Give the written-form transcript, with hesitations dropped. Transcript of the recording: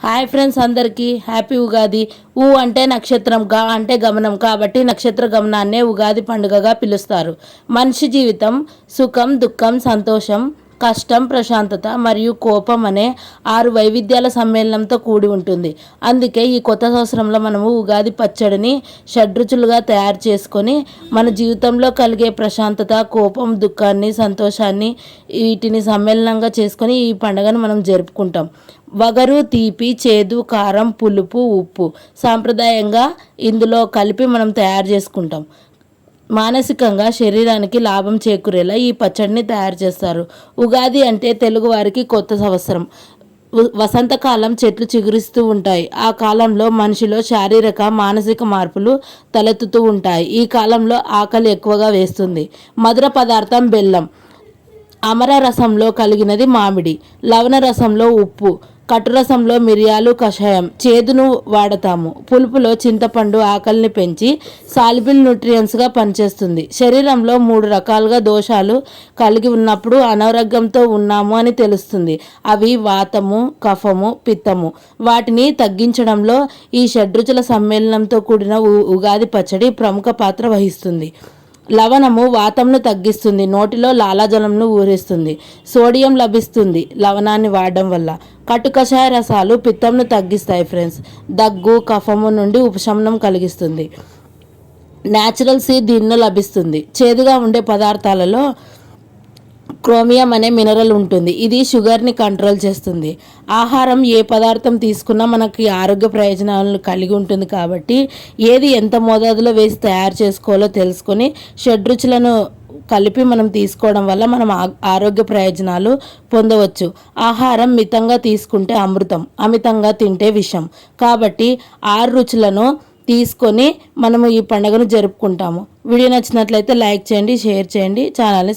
Hi friends, అందరికీ happy Ugadi. ఊ అంటే నక్షత్రం, గా అంటే గమనం కాబట్టి నక్షత్ర గమనాన్నే ఉగాది పండుగగా పిలుస్తారు. మనిషి జీవితం సుఖం, దుఃఖం, సంతోషం, కష్టం, ప్రశాంతత మరియు కోపం అనే 6 వైవిధ్యాల సమ్మేళనంతో కూడి ఉంటుంది. అందుకే ఈ కొత్త సంవత్సరంలో మనము ఉగాది పచ్చడిని షడ్రుచులుగా తయారు చేసుకొని మన జీవితంలో కలిగే ప్రశాంతత, కోపం, దుఃఖాన్ని, సంతోషాన్ని వీటిని సమ్మేళనంగా చేసుకొని ఈ పండుగను మనం జరుపుకుంటాం. వగరు, తీపి, చేదు, కారం, పులుపు, ఉప్పు సాంప్రదాయంగా ఇందులో కలిపి మనం తయారు చేసుకుంటాం. మానసికంగా శరీరానికి లాభం చేకూరేలా ఈ పచ్చడిని తయారు చేస్తారు. ఉగాది అంటే తెలుగువారికి కొత్త సంవత్సరం. వసంతకాలం చెట్లు చిగురిస్తూ ఉంటాయి. ఆ కాలంలో మనిషిలో శారీరక, మానసిక మార్పులు తలెత్తుతూ ఉంటాయి. ఈ కాలంలో ఆకలి ఎక్కువగా వేస్తుంది. మధుర పదార్థం బెల్లం, అమర రసంలో కలిగినది మామిడి, లవణ రసంలో ఉప్పు, కటురసంలో మిరియాలు, కషాయం, చేదును వాడతాము. పులుపులో చింతపండు ఆకలిని పెంచి సాల్బిల్ న్యూట్రియన్స్గా పనిచేస్తుంది. శరీరంలో 3 రకాలుగా దోషాలు కలిగి ఉన్నప్పుడు అనారోగ్యంతో ఉన్నాము అని తెలుస్తుంది. అవి వాతము, కఫము, పిత్తము. వాటిని తగ్గించడంలో ఈ షడ్రుచుల సమ్మేళనంతో కూడిన ఉగాది పచ్చడి ప్రముఖ పాత్ర వహిస్తుంది. లవణము వాతంను తగ్గిస్తుంది, నోటిలో లాలాజలంను ఊరిస్తుంది. సోడియం లభిస్తుంది లవణాన్ని వాడడం వల్ల. కటు కషాయ రసాలు పిత్తంను తగ్గిస్తాయి ఫ్రెండ్స్. దగ్గు, కఫము నుండి ఉపశమనం కలిగిస్తుంది. న్యాచురల్ సి దీనిలో లభిస్తుంది. చేదుగా ఉండే పదార్థాలలో క్రోమియం అనే మినరల్ ఉంటుంది. ఇది షుగర్ని కంట్రోల్ చేస్తుంది. ఆహారం ఏ పదార్థం తీసుకున్నా మనకి ఆరోగ్య ప్రయోజనాలను కలిగి ఉంటుంది కాబట్టి ఏది ఎంత మోతాదులో వేసి తయారు చేసుకోవాలో తెలుసుకొని షడ్రుచులను కలిపి మనం తీసుకోవడం వల్ల మనం ఆరోగ్య ప్రయోజనాలు పొందవచ్చు. ఆహారం మితంగా తీసుకుంటే అమృతం, అమితంగా తింటే విషం. కాబట్టి 6 రుచులను తీసుకొని మనము ఈ పండుగను జరుపుకుంటాము. వీడియో నచ్చినట్లయితే లైక్ చేయండి, షేర్ చేయండి, ఛానల్ని